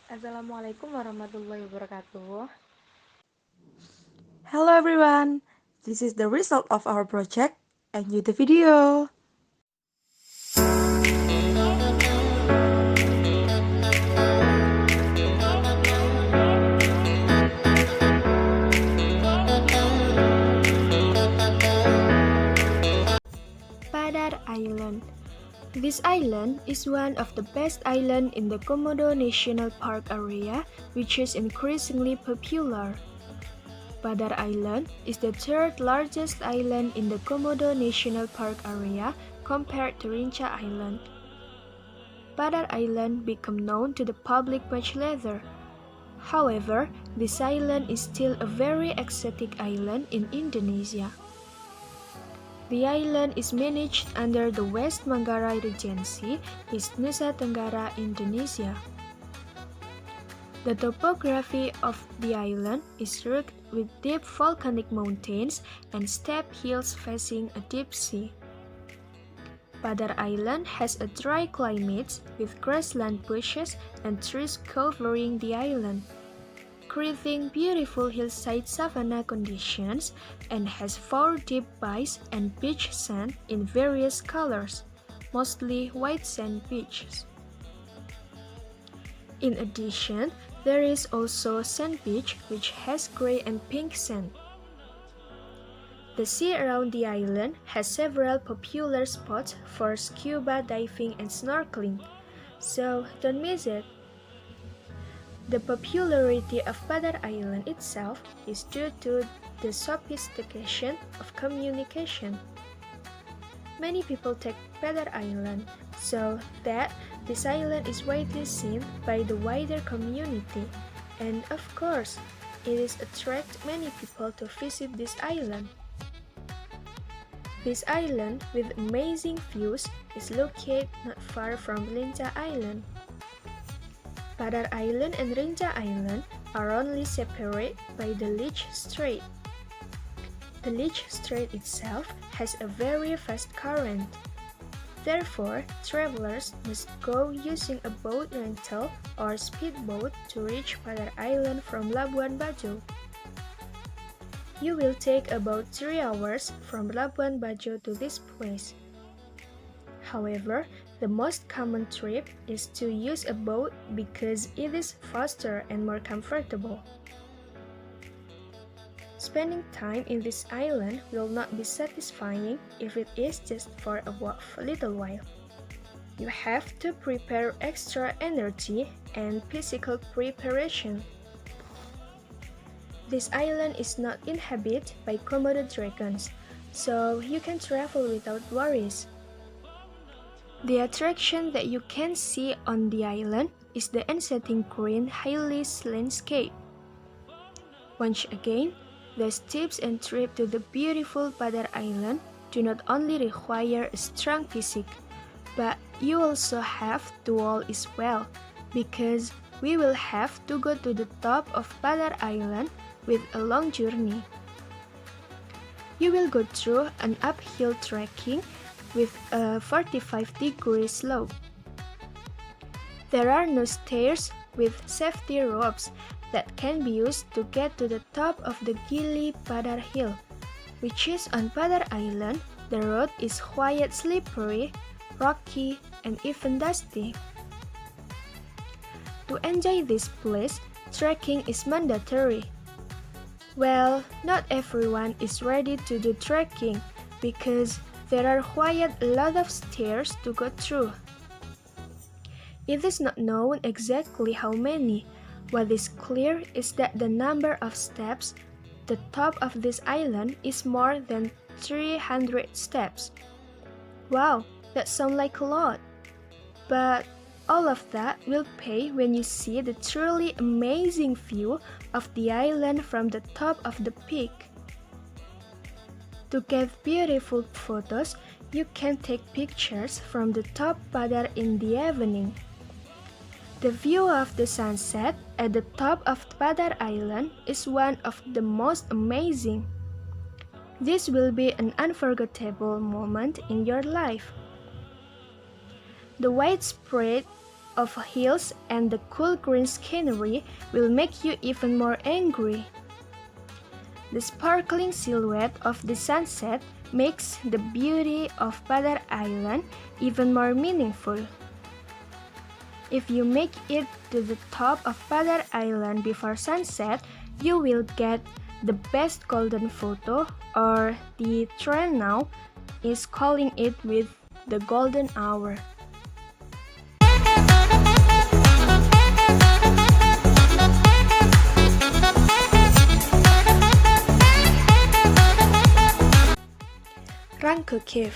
Assalamualaikum warahmatullahi wabarakatuh. Hello everyone, this is the result of our project. Enjoy the video. Padar Island. This island is one of the best islands in the Komodo National Park area, which is increasingly popular. Padar Island is the third largest island in the Komodo National Park area compared to Rinca Island. Padar Island became known to the public much later. However, this island is still a very exotic island in Indonesia. The island is managed under the West Manggarai Regency, East Nusa Tenggara, Indonesia. The topography of the island is rugged with deep volcanic mountains and steep hills facing a deep sea. Padar Island has a dry climate with grassland bushes and trees covering the island, creating beautiful hillside savanna conditions, and has 4 deep bays and beach sand in various colors, mostly white sand beaches. In addition, there is also sand beach which has gray and pink sand. The sea around the island has several popular spots for scuba diving and snorkeling, so don't miss it. The popularity of Padar Island itself is due to the sophistication of communication. Many people take Padar Island, so that this island is widely seen by the wider community, and of course, it is attract many people to visit this island. This island with amazing views is located not far from Rinca Island. Padar Island and Rinca Island are only separated by the Leech Strait. The Leech Strait itself has a very fast current. Therefore, travelers must go using a boat rental or speedboat to reach Padar Island from Labuhan Bajo. You will take about 3 hours from Labuhan Bajo to this place. However, the most common trip is to use a boat because it is faster and more comfortable. Spending time in this island will not be satisfying if it is just for a little while. You have to prepare extra energy and physical preparation. This island is not inhabited by Komodo dragons, so you can travel without worries. The attraction that you can see on the island is the enchanting green hills landscape. Once again, the steps and trip to the beautiful Padar Island do not only require a strong physique, but you also have to walk as well, because we will have to go to the top of Padar Island with a long journey. You will go through an uphill trekking with a 45-degree slope. There are no stairs with safety ropes that can be used to get to the top of the Gili Padar Hill, which is on Padar Island. The road is quite slippery, rocky, and even dusty. To enjoy this place, trekking is mandatory. Well, not everyone is ready to do trekking because there are quite a lot of stairs to go through. It is not known exactly how many. What is clear is that the number of steps, the top of this island is more than 300 steps. Wow, that sounds like a lot. But all of that will pay when you see the truly amazing view of the island from the top of the peak. To get beautiful photos, you can take pictures from the top Padar in the evening. The view of the sunset at the top of Padar Island is one of the most amazing. This will be an unforgettable moment in your life. The widespread of hills and the cool green scenery will make you even more angry. The sparkling silhouette of the sunset makes the beauty of Padar Island even more meaningful. If you make it to the top of Padar Island before sunset, you will get the best golden photo, or the trend now is calling it with the golden hour. Rangko Cave.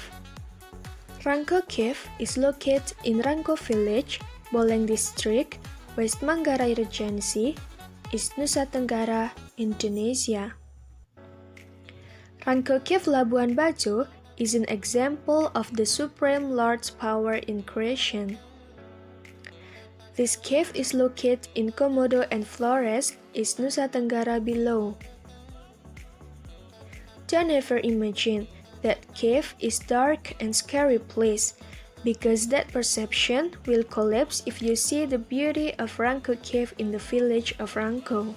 Rangko Cave is located in Rangko Village, Boleng District, West Manggarai Regency, East Nusa Tenggara, Indonesia. Rangko Cave Labuhan Bajo is an example of the Supreme Lord's power in creation. This cave is located in Komodo and Flores, East Nusa Tenggara below. Don't ever imagine that cave is dark and scary place, because that perception will collapse if you see the beauty of Rangko Cave in the village of Rangko.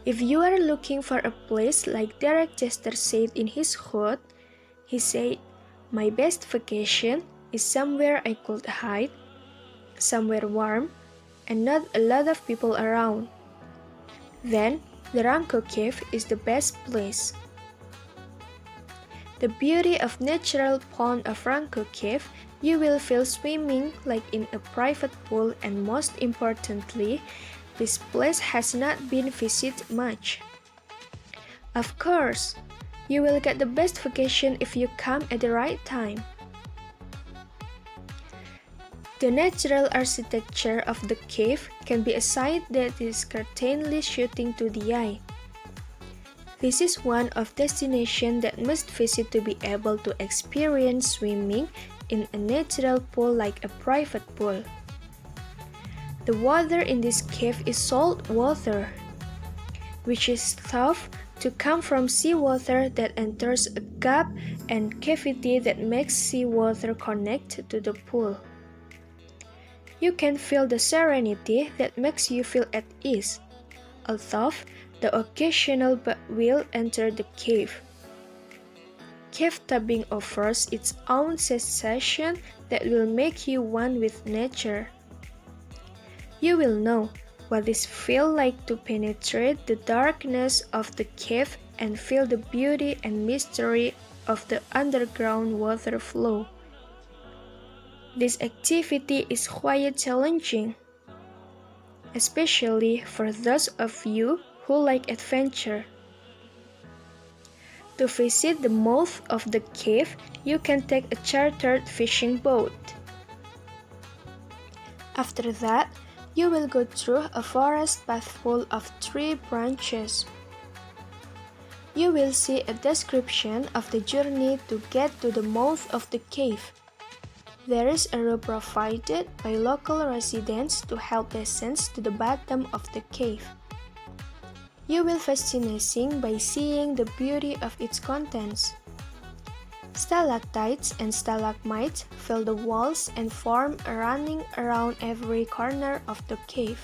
If you are looking for a place like Derek Chester said in his quote, he said, "My best vacation is somewhere I could hide, somewhere warm, and not a lot of people around. Then, the Rangko Cave is the best place." The beauty of natural pond of Rangko Cave, you will feel swimming like in a private pool, and most importantly, this place has not been visited much. Of course, you will get the best vacation if you come at the right time. The natural architecture of the cave can be a sight that is certainly shooting to the eye. This is one of destinations that must visit to be able to experience swimming in a natural pool like a private pool. The water in this cave is salt water, which is thought to come from seawater that enters a gap and cavity that makes seawater connect to the pool. You can feel the serenity that makes you feel at ease, although the occasional bat will enter the cave. Cave tapping offers its own sensation that will make you one with nature. You will know what it feels like to penetrate the darkness of the cave and feel the beauty and mystery of the underground water flow. This activity is quite challenging, especially for those of you who like adventure. To visit the mouth of the cave, you can take a chartered fishing boat. After that, you will go through a forest path full of tree branches. You will see a description of the journey to get to the mouth of the cave. There is a rope provided by local residents to help descend to the bottom of the cave. You will fascinating by seeing the beauty of its contents. Stalactites and stalagmites fill the walls and form a running around every corner of the cave.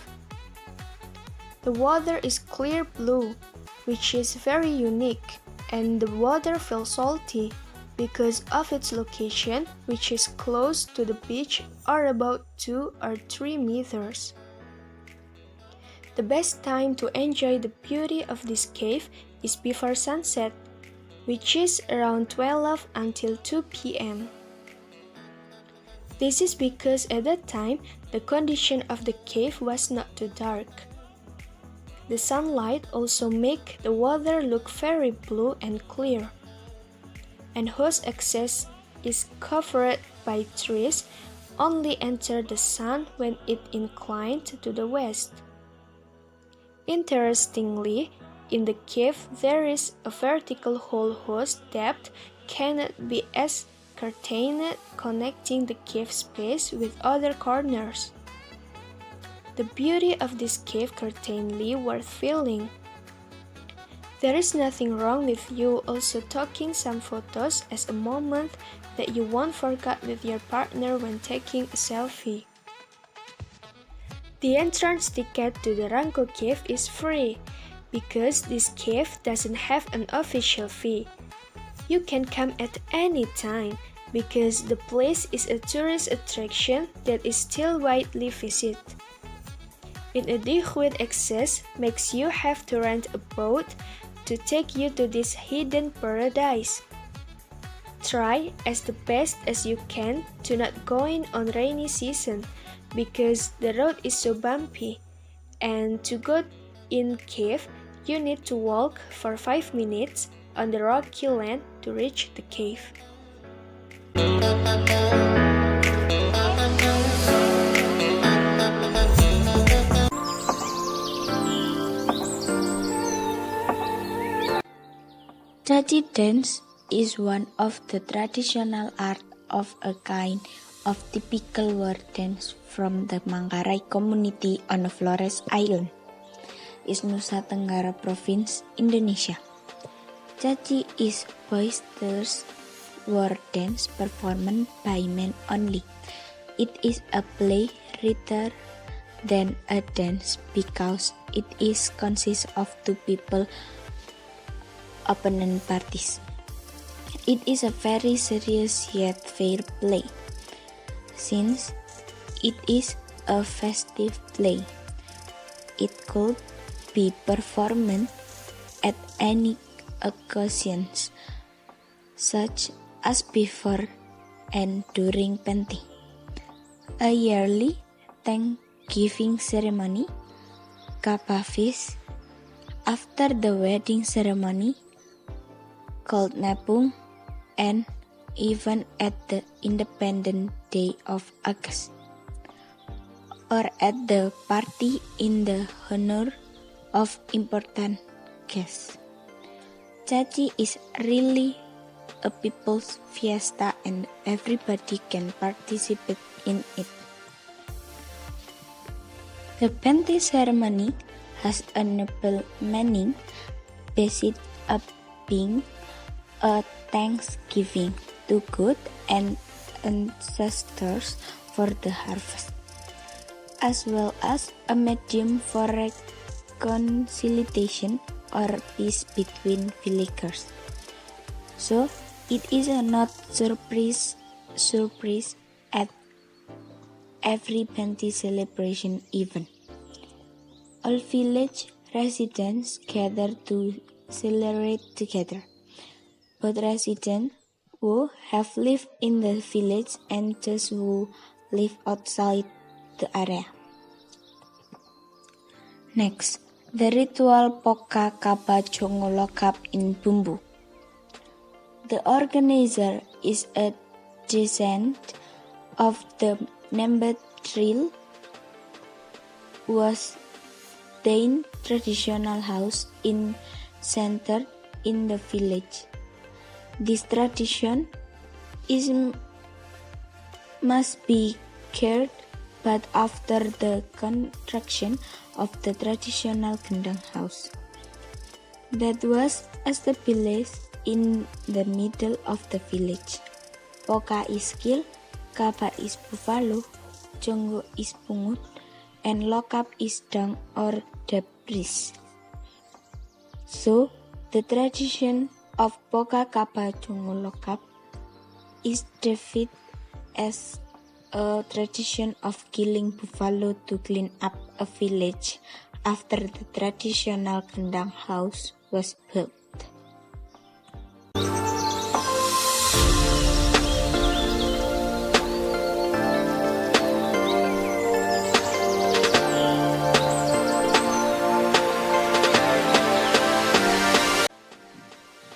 The water is clear blue, which is very unique, and the water feels salty because of its location, which is close to the beach or about 2 or 3 meters. The best time to enjoy the beauty of this cave is before sunset, which is around 12 until 2 p.m. This is because at that time, the condition of the cave was not too dark. The sunlight also makes the water look very blue and clear, and whose access is covered by trees only enter the sun when it inclined to the west. Interestingly, in the cave there is a vertical hole whose depth cannot be ascertained, connecting the cave space with other corners. The beauty of this cave certainly worth feeling. There is nothing wrong with you also taking some photos as a moment that you won't forget with your partner when taking a selfie. The entrance ticket to the Rangko Cave is free because this cave doesn't have an official fee. You can come at any time because the place is a tourist attraction that is still widely visited. Inadequate access makes you have to rent a boat to take you to this hidden paradise. Try as the best as you can to not go in on rainy season because the road is so bumpy, and to go in cave you need to walk for 5 minutes on the rocky land to reach the cave. Caci dance is one of the traditional art of a kind of typical war dance from the Manggarai community on Flores Island, is Nusa Tenggara Province, Indonesia. Caci is boisterous war dance performed by men only. It is a play rather than a dance because it is consists of two people opponent parties. It is a very serious yet fair play, since it is a festive play. It could be performed at any occasions, such as before and during painting, a yearly Thanksgiving ceremony, Kappa feast, after the wedding ceremony, called Nepung, and even at the Independence Day of August, or at the party in the honor of important guests. Caci is really a people's fiesta and everybody can participate in it. The painting ceremony has a noble meaning based on being a thanksgiving to God and ancestors for the harvest, as well as a medium for reconciliation or peace between villagers. So it is a not surprise at every Penti celebration event. All village residents gather to celebrate together. Both residents who have lived in the village and those who live outside the area. Next, the ritual Poka Kapa Jongolokap in Bumbu. The organizer is a descendant of the named Trill, was the traditional house in centered in the village. This tradition must be carried but after the construction of the traditional gendang house that was established in the middle of the village. Poka is kill, Kapa is buffalo, Jongo is pungut, and Lokap is dung or debris. So, the tradition of Poka Kapa Jongo Lokap is defined as a tradition of killing buffalo to clean up a village after the traditional gendang house was built.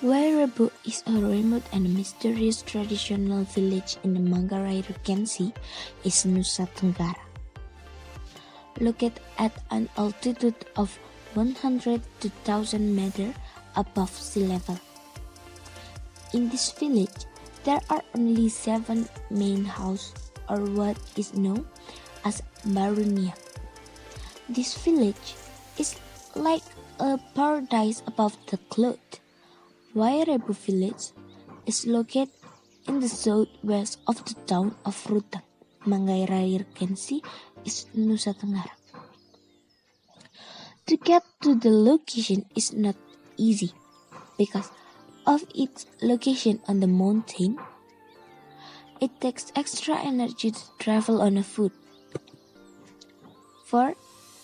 Wairebo is a remote and mysterious traditional village in the Manggarai Regency, is Nusa Tenggara. Located at an altitude of 100 to 1000 meters above sea level. In this village, there are only 7 main houses, or what is known as Maharani. This village is like a paradise above the cloud. Wairebo village is located in the southwest of the town of Rutang, Manggai Raya Regency, East Nusa Tenggara. To get to the location is not easy because of its location on the mountain. It takes extra energy to travel on foot for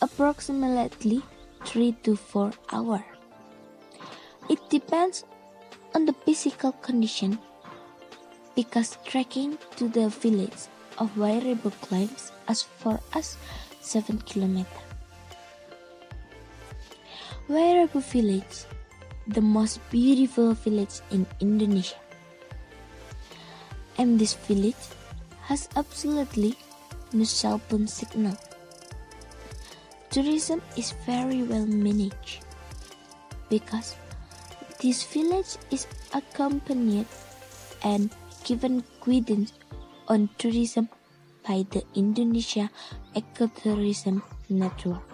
approximately 3 to 4 hours. It depends on the physical condition because trekking to the village of Wairebo climbs as far as 7 kilometers. Wairebo village, the most beautiful village in Indonesia. And this village has absolutely no cell phone signal. Tourism is very well managed because this village is accompanied and given guidance on tourism by the Indonesia Ecotourism Network.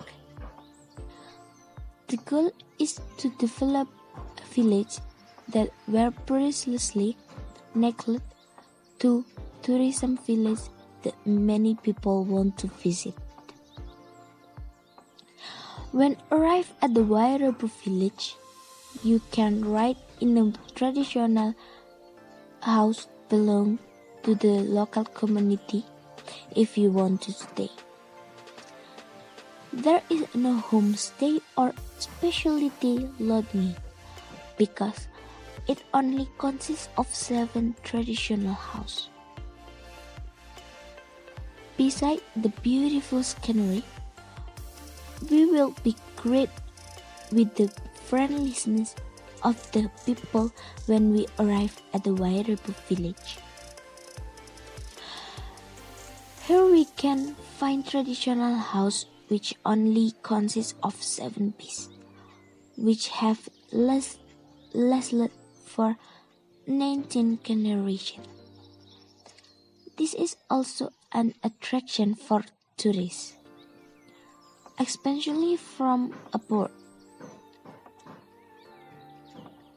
The goal is to develop a village that were previously neglected to tourism village that many people want to visit. When arrive at the Wairebo village, you can ride in a traditional house belong to the local community if you want to stay. There is no homestay or specialty lodging because it only consists of 7 traditional houses. Beside the beautiful scenery, we will be great with the friendliness of the people when we arrive at the Wairebo village. Here we can find traditional house which only consists of 7 pieces, which have lasted for 19 generations. This is also an attraction for tourists, especially from abroad.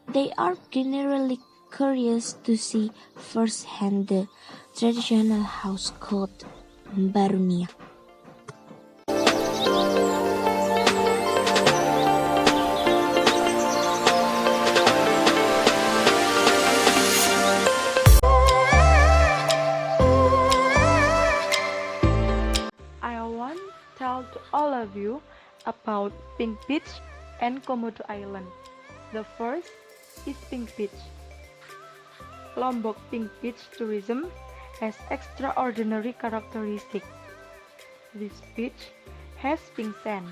They are generally curious to see firsthand the traditional house called Barunia. I want to tell to all of you about Pink Beach and Komodo Island. The first is Pink Beach. Lombok Pink Beach tourism has extraordinary characteristics. This beach has pink sand,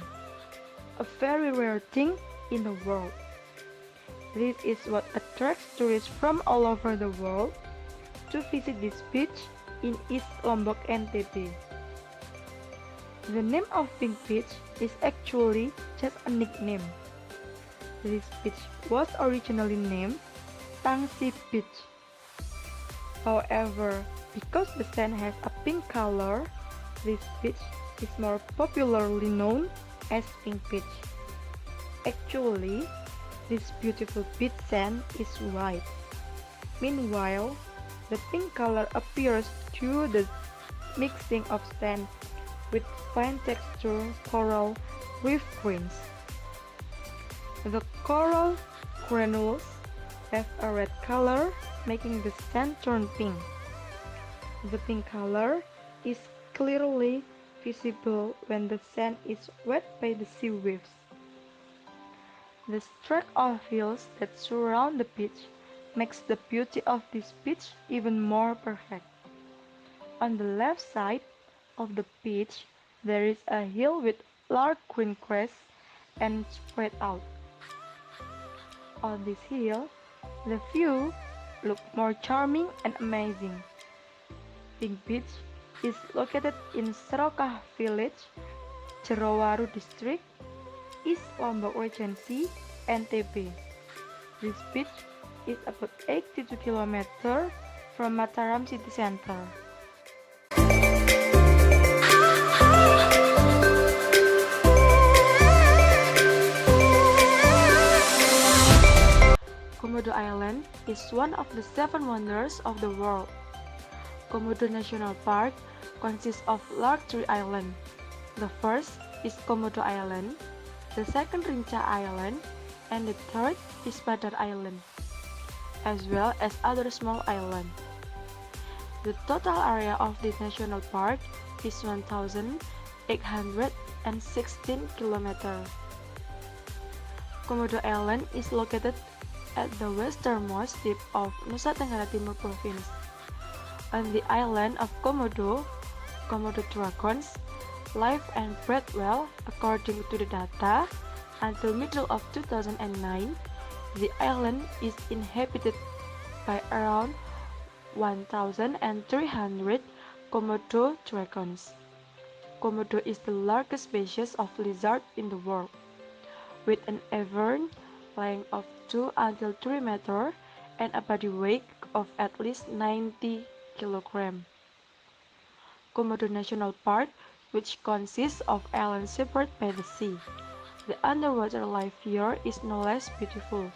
a very rare thing in the world. This is what attracts tourists from all over the world to visit this beach in East Lombok, NTB. The name of Pink Beach is actually just a nickname. This beach was originally named Tangsi Beach. However, because the sand has a pink color, this beach is more popularly known as Pink Beach. Actually, this beautiful beach sand is white. Meanwhile, the pink color appears through the mixing of sand with fine texture coral reef grains. The coral granules have a red color, making the sand turn pink. The pink color is clearly visible when the sand is wet by the sea waves. The stretch of hills that surround the beach makes the beauty of this beach even more perfect. On the left side of the beach, there is a hill with large green grass and spread out. On this hill, the view looks more charming and amazing. Pink Beach is located in Serokah Village, Jerowaru District, East Lombok Regency, NTB. This beach is about 82 km from Mataram city center. Island is one of the 7 wonders of the world. Komodo National Park consists of large 3 islands. The first is Komodo Island, the second Rinca Island, and the third is Badar Island, as well as other small islands. The total area of this national park is 1,816 kilometers. Komodo Island is located at the westernmost tip of Nusa Tenggara Timur Province. On the island of Komodo dragons live and bred well according to the data. Until middle of 2009, the island is inhabited by around 1,300 Komodo dragons. Komodo is the largest species of lizard in the world, with an average length of 2 until 3 meters and a body weight of at least 90 kilograms. Komodo National Park, which consists of islands separated by the sea. The underwater life here is no less beautiful.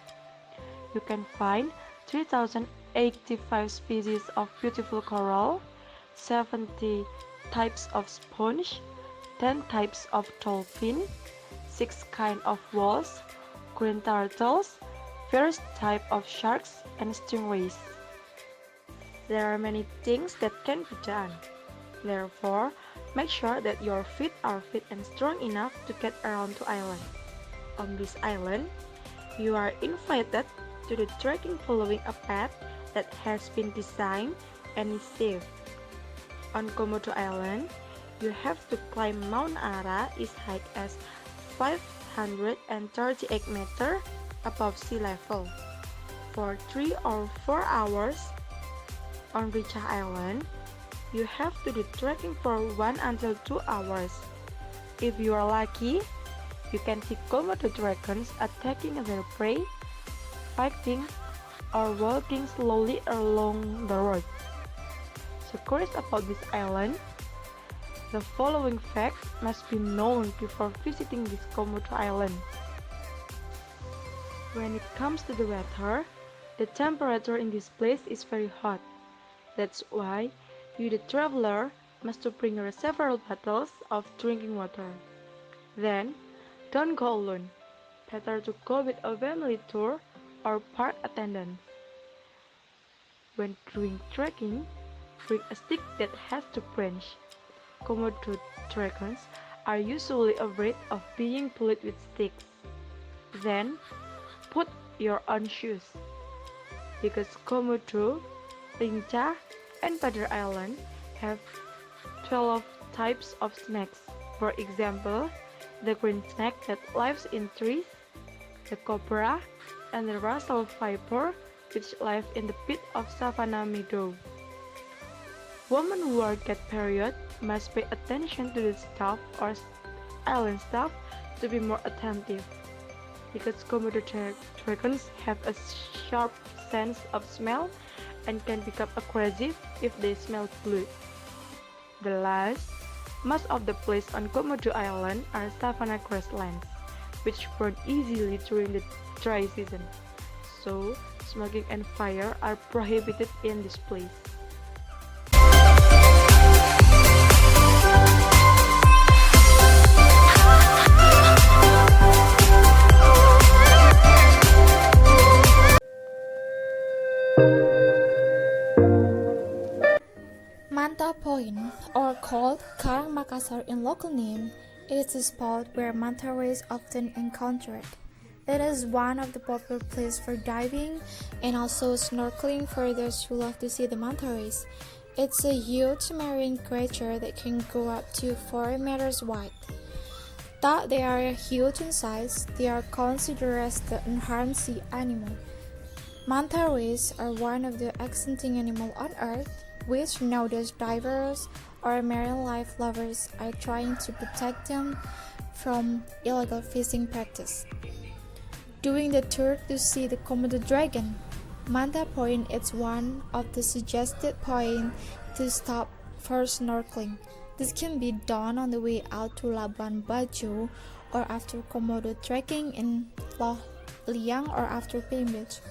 You can find 3,085 species of beautiful coral, 70 types of sponge, 10 types of dolphin, 6 kinds of whales, green turtles, various types of sharks, and stingrays. There are many things that can be done. Therefore, make sure that your feet are fit and strong enough to get around the island. On this island, you are invited to the trekking following a path that has been designed and is safe. On Komodo Island, you have to climb Mount Ara, is high as 538 meters above sea level, for 3 or 4 hours. On Rinca Island, you have to do trekking for 1 until 2 hours. If you are lucky, you can see Komodo dragons attacking their prey, fighting, or walking slowly along the road. So curious about this island? The following facts must be known before visiting this Komodo Island. When it comes to the weather, the temperature in this place is very hot. That's why you, the traveler, must to bring several bottles of drinking water. Then, don't go alone. Better to go with a family tour or park attendant. When doing trekking, bring a stick that has 2 branches. Komodo dragons are usually afraid of being pulled with sticks. Then, put your own shoes. Because Komodo, Rinca, and Badar Island have 12 types of snakes. For example, the green snake that lives in trees, the cobra, and the Russell viper, which live in the pit of savanna meadow. Women who are get period must pay attention to the staff or island staff to be more attentive, because Komodo dragons have a sharp sense of smell and can become aggressive if they smell blood. The last, most of the places on Komodo Island are savanna grasslands, which burn easily during the dry season. So, smoking and fire are prohibited in this place. Manta Point, or called Karang Makassar in local name, is a spot where manta rays often encountered. It is one of the popular places for diving and also snorkeling for those who love to see the manta rays. It's a huge marine creature that can grow up to 4 meters wide. Though they are huge in size, they are considered as the unharmed sea animal. Manta rays are one of the exciting animals on Earth, which nowadays divers or marine life lovers are trying to protect them from illegal fishing practice. Doing the tour to see the Komodo dragon, Manta Point is one of the suggested points to stop for snorkeling. This can be done on the way out to Labuhan Bajo or after Komodo trekking in Loh Liang or after Beach.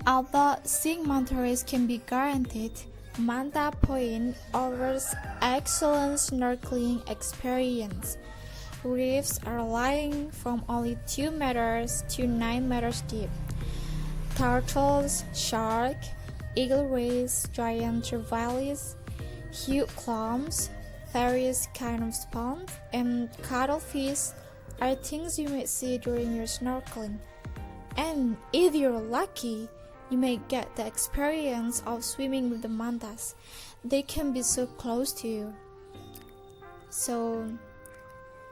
Although seeing manta rays can be guaranteed, Manta Point offers excellent snorkeling experience. Reefs are lying from only 2 meters to 9 meters deep. Turtles, shark, eagle rays, giant trevallies, huge clams, various kinds of spawns, and cuttlefish are things you may see during your snorkeling. And if you're lucky, you may get the experience of swimming with the mantas. They can be so close to you.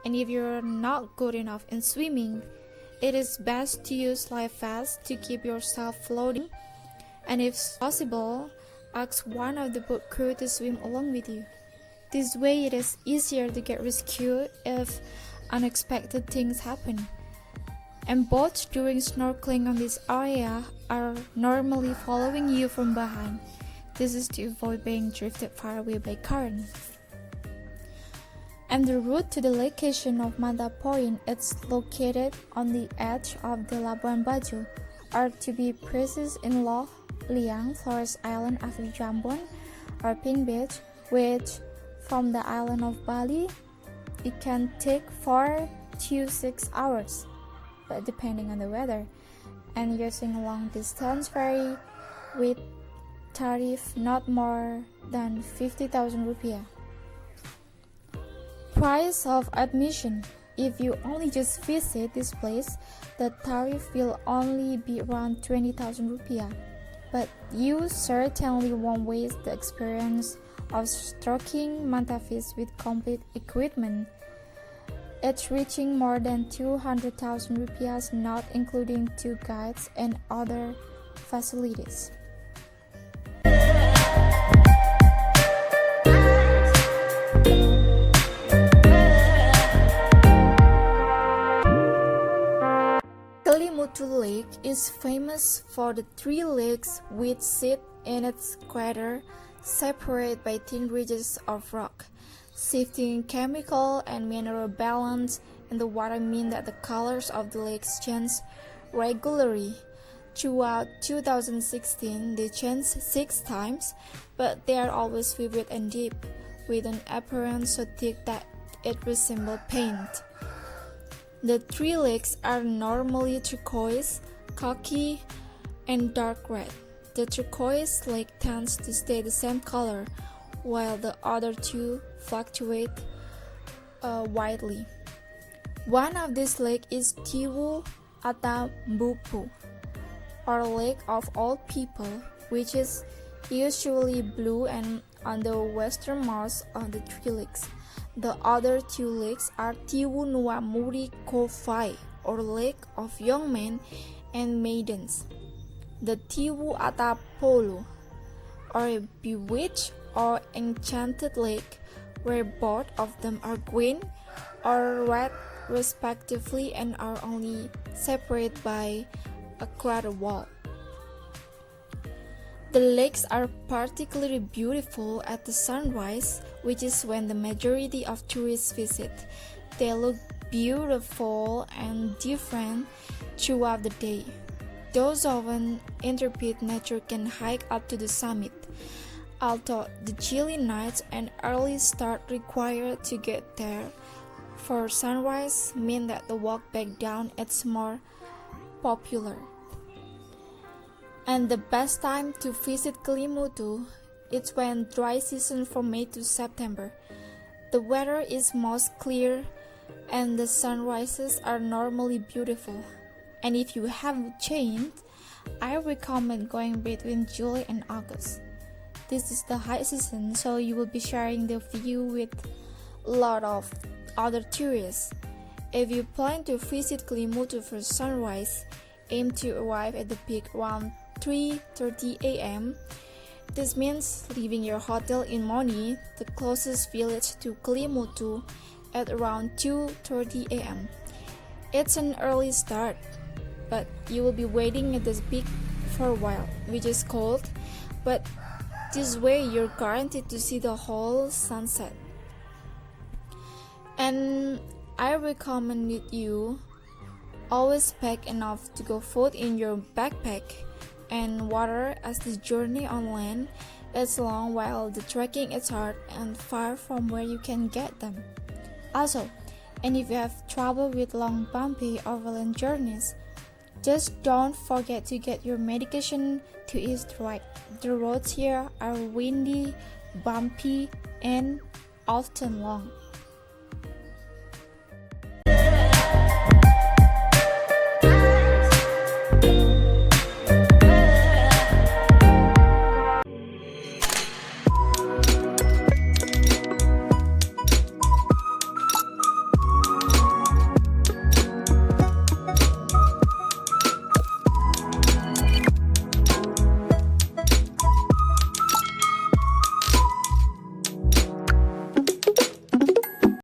And if you're not good enough in swimming, it is best to use life vests to keep yourself floating, and if possible, ask one of the boat crew to swim along with you. This way it is easier to get rescued if unexpected things happen. And boats during snorkeling on this area are normally following you from behind. This is to avoid being drifted far away by current. And the route to the location of Manta Point is located on the edge of the Labuhan Bajo, or to be precise in Loh Liang Forest Island after Jambon or Pink Beach, which from the island of Bali, it can take 4 to 6 hours, but depending on the weather, and using a long distance ferry with tariff not more than 50,000 rupiah. Price of admission. If you only just visit this place, the tariff will only be around 20,000 rupiah. But you certainly won't waste the experience of stroking manta fish with complete equipment. It's reaching more than 200,000 rupiah, not including 2 guides and other facilities. Kelimutu Lake is famous for the 3 lakes which sit in its crater, separated by thin ridges of rock. Shifting chemical and mineral balance in the water mean that the colors of the lakes change regularly. Throughout 2016, they changed 6 times, but they are always vivid and deep, with an appearance so thick that it resembles paint. The 3 lakes are normally turquoise, khaki, and dark red. The turquoise lake tends to stay the same color, while the other 2 fluctuate widely. One of these lakes is Tiwu Atambupu, or Lake of Old People, which is usually blue and on the westernmost of the 3 lakes. The other 2 lakes are Tiwu Nuwa Muri Kofai, or Lake of Young Men and Maidens. The Tiwu Atapolu, or a bewitched or enchanted lake, where both of them are green or red respectively and are only separated by a crater wall. The lakes are particularly beautiful at the sunrise, which is when the majority of tourists visit. They look beautiful and different throughout the day. Those of an intrepid nature can hike up to the summit, although the chilly nights and early start required to get there for sunrise mean that the walk back down is more popular. And the best time to visit Kelimutu is when dry season from May to September. The weather is most clear and the sunrises are normally beautiful. And if you have changed, I recommend going between July and August. This is the high season, so you will be sharing the view with a lot of other tourists. If you plan to visit Kelimutu for sunrise, aim to arrive at the peak around 3:30 a.m. This means leaving your hotel in Moni, the closest village to Kelimutu, at around 2:30 a.m. It's an early start, but you will be waiting at this peak for a while, which is cold, but this way you're guaranteed to see the whole sunset. And I recommend you always pack enough to go food in your backpack, and water, as the journey on land is long while the trekking is hard and far from where you can get them. Also, and if you have trouble with long bumpy overland journeys, just don't forget to get your medication to ease right. The roads here are windy, bumpy, and often long.